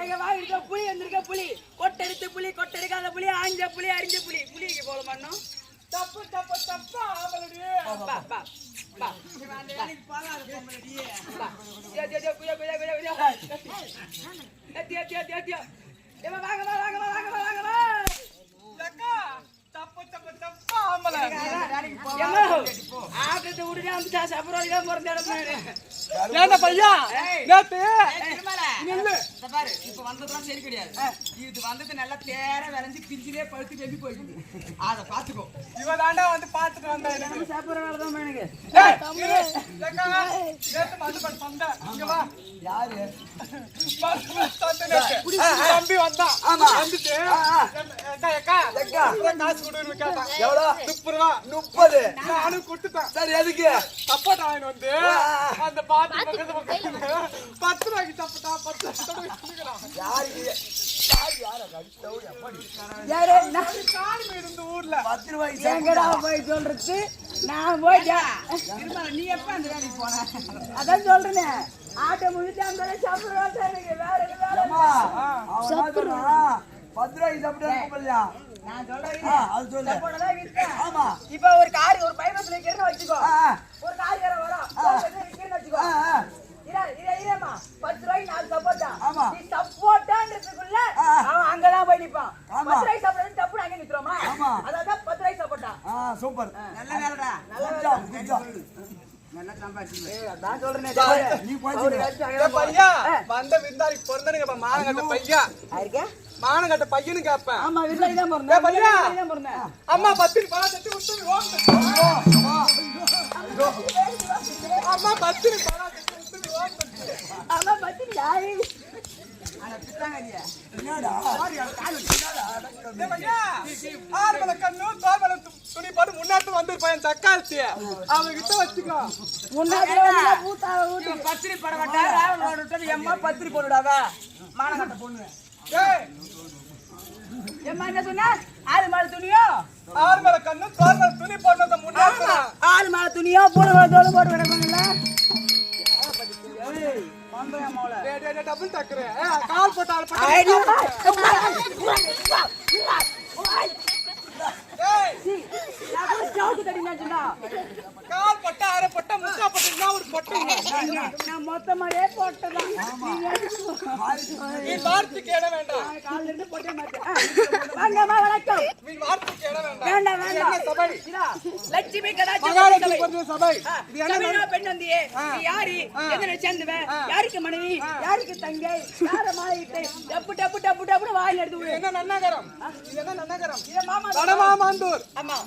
எங்க வாங்கிட்டு புளி வந்திருக்க புளி கொட்டெடுத்து புளி கொட்டெடுக்காத புளி ஆஞ்ச புளி அரிஞ்ச புளி புளிக்கு போல மாட்டோம் தப்பு தப்பு தப்பா ஆவலடி பா பா பா அந்த வேலைக்கு பாலாரு போம்பலடி பா ஜே குயா குயா குயா குயா ஏத்தியா ஏமா வாங்க லக்கா தப்பு தப்பு தப்பா ஆமல ஆட்டத்தை விடுங்க அந்த சபரோடியா மறந்துடறானே ஏண்டா பையா நேத்து நில்லு இந்த பாரு இப்ப வந்ததெல்லாம் சரி கிடையாது இது வந்தது நல்லா தேர விளைஞ்சு பிஞ்சிலே பழுத்து வெம்பி போயிடுது அத பாத்துக்கோ இவதாண்டா வந்து பாத்துட்டு வந்தா நம்ம சாப்பிடுறனால தான் எனக்கு லக்கா நேத்து வந்து பண்ண சண்டை இங்க வா யாரு தம்பி வந்தான் வந்துட்டு ஏக்கா காசு கொடுன்னு கேட்டான் எவ்வளோ 30 ரூபா 30 நானும் கொடுத்துட்டேன் சரி எதுக்கு சப்போட்டா வாங்கி வந்து அந்த பாத்து பக்கத்துல 10 ரூபாய்க்கு சப்போட்டா 10 கொடுக்குறான் யாரு நான் கால் இருந்த ஊர்ல 10 ரூபாய்க்கு எங்கடா போய் சொல்றது நான் போய்ட்டேன் நீ எப்ப அந்த வேலைக்கு போன அதான் சொல்றேனே ஆட்டோ முடிச்சு அந்த சாப்பிடுறா எனக்கு வேற சாப்பிடுறா 10 ரூபாய்க்கு சாப்பிடுறா கூப்பிடலையா நான் சொல்றேன் அது சொல்லு போடல விட்டு ஆமா இப்போ ஒரு கார் ஒரு பைபஸ்ல கேறன வச்சுக்கோ ஒரு கார் ஏற வர கேறன வச்சுக்கோ இரேமா 10 ரூபாய்க்கு நான் சப்போட்டா நீ சப்போட்டான்றதுக்குள்ள அவன் அங்கதான் போய் நிப்பான் 10 ரூபாய்க்கு சாப்பிடுறது தப்பு அங்க நிக்குறோமா அதான் 10 ரூபாய்க்கு சப்போட்டா சூப்பர் நல்ல வேலைடா நல்ல நல்லா சம்பாதிச்சீங்க நான் சொல்றேனே நீ போய் பையா வந்த விருந்தாளி பொறந்தனுங்க மானங்கட்ட பையா ஆயிருக்கே மானங்கட்ட பையனு கேப்பேன் ஆமா விருந்தாளி தான் பொறந்தேன் பையா தான் பொறந்தேன் அம்மா 10 ரூபாய் தட்டி விட்டு அம்மா 10 ரூபாய் தட்டி விட்டு அம்மா 10 யாரு அட பிட்டாங்கடியா என்னடா சாரி கால் என்னடா பையா ஆர்மல கண்ணு தோமல துணி போட்டு முன்னாடி வந்து பையன் தக்காளி அவன் கிட்ட வச்சுக்கோ முன்னாடி வந்து பூத்தா ஊட்டி பத்திரி போட மாட்டா ராவணோட விட்டு எம்மா பத்திரி போடுடாவா மானகட்ட பொண்ணு ஏய் எம்மா என்ன சொன்னா ஆறு மால துணியோ ஆர்மல கண்ணு தோமல துணி போடுறத முன்னாடி ஆறு மால துணியோ பூல தோல போட்டு விடறீங்களா ஏய் பண்றேன் மோள டேய் டபுள் டக்கறே கால் போட்டால் ஏய் நான் ஜோக்கு தடினா சொன்னா கால் போட்டா அரை போட்டா முக்கா போட்டா ஒரு பொட்டை நான் மொத்தமாவே போட்டதா நீ வார்த்தை கேட வேண்டாம் கால்ல இருந்து போட்டே மாட்டேன் வாங்கம்மா வணக்கம் நீ வார்த்தை கேட வேண்டாம் வேண்டாம் என்ன சபை லட்சுமி கடாட்சி மகாலட்சுமி பொண்ணு சபை இது என்ன பெண் வந்தியே நீ யாரு எதனை சேர்ந்தவ யாருக்கு மனைவி யாருக்கு தங்கை யார மாலையிட்டே டப்பு டப்பு டப்பு டப்புன்னு வாயில எடுத்து விடு என்ன நன்னகரம் இது என்ன நன்னகரம் இது மாமா வடமாமாந்தூர் ஆமா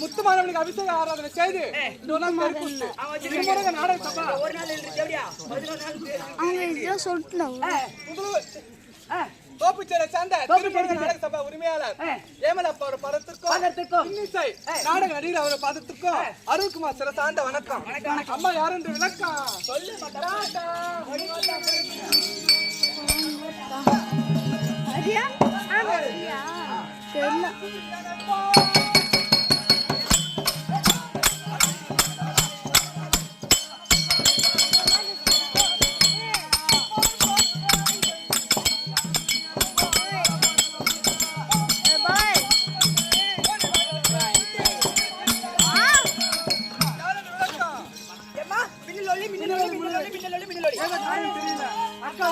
முத்துமாரவனுக்கு அபிஷேக ஆராதனை செய்து இன்னொரு கருப்புச்சு திருமுருக நாடக சபை ஒரு நாள் இல்ல ஜெவடியா 11 நாள் அவங்க இதோ சொல்லிட்டாங்க தோப்புச்சேரை சேர்ந்த திருமுருக நாடக சபை உரிமையாளர் ஏமலப்பா ஒரு பதத்திற்கும் இன்னிசை நாடக நடிகர் அவர் பதத்திற்கும் அருள்குமார் சிற சார்ந்த வணக்கம் அம்மா யார் என்று விளக்கம் சொல்லு சரியா சரியா தெரியல அக்கா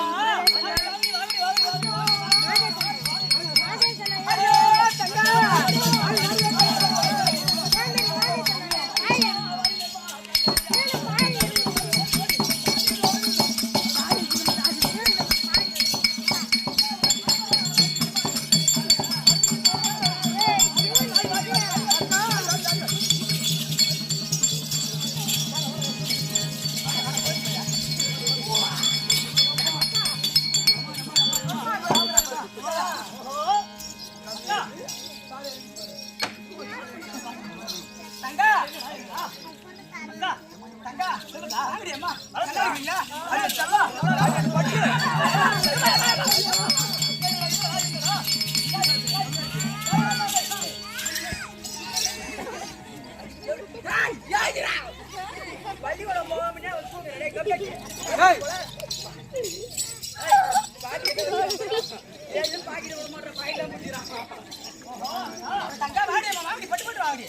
தங்கா வாடி வாடி பட்டு வாடி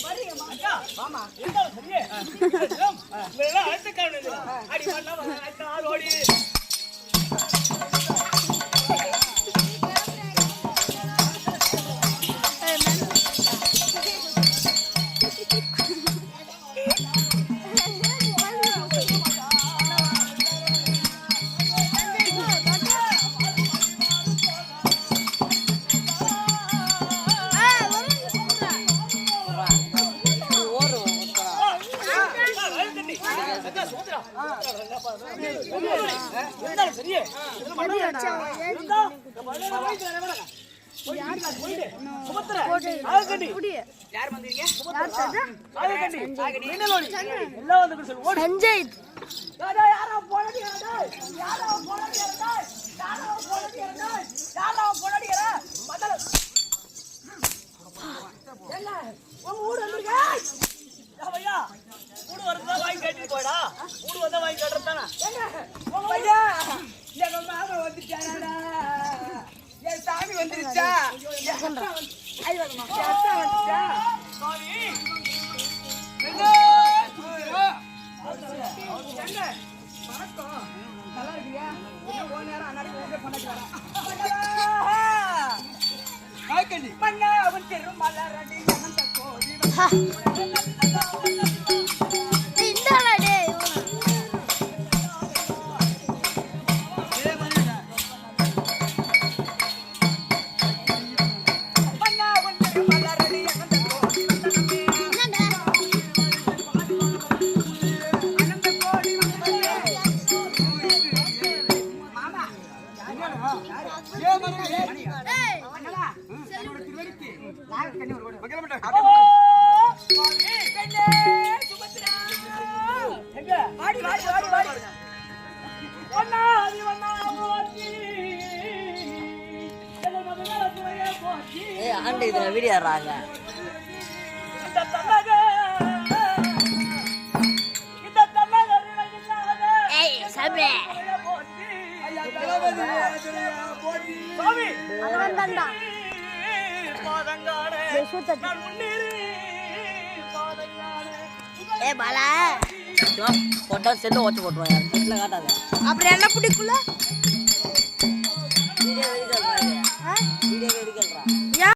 அக்கா மாமா இருந்தாலும் சரியே வேற அடுத்த காரணம் அடி பண்ணா ஓடி சஞ்சய் வாங்கி கேட்டு போடா ஊடு வந்தா வாங்கி கேட்டுறதானா என் சாமி வந்துருச்சா நல்லா இருக்கியா நேரம் அன்னாடி பண்ண அவன் திருமலரடி அனந்த கோடி ஆண்டு இதுல வீடியோ ஆடுறாங்க பாலா போட்டோ சேர்ந்து ஓட்டு போட்டுருவாங்க காட்டாத அப்புறம் என்ன பிடிக்குள்ள